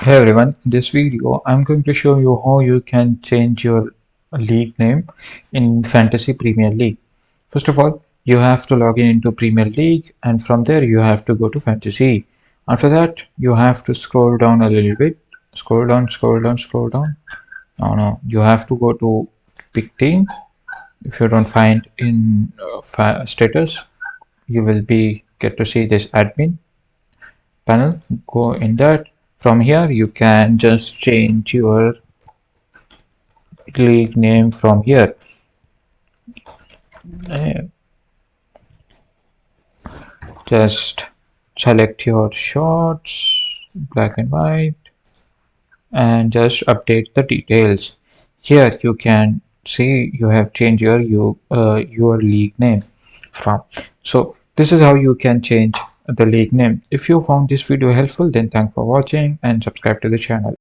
Hey everyone, in this video I'm going to show you how you can change your league name in Fantasy Premier League. First of all, you have to log in into Premier League and from there you have to go to Fantasy. After that, you have to scroll down a little bit. Scroll down, scroll down, scroll down. No, you have to go to pick team. If you don't find in status, you will be get to see this admin panel. Go in that. From here you can just change your league name from here. Uh, just select your shots, black and white, and just update the details. Here you can see you have changed your league name from. So this is how you can change the league name. If you found this video helpful, then thanks for watching and subscribe to the channel.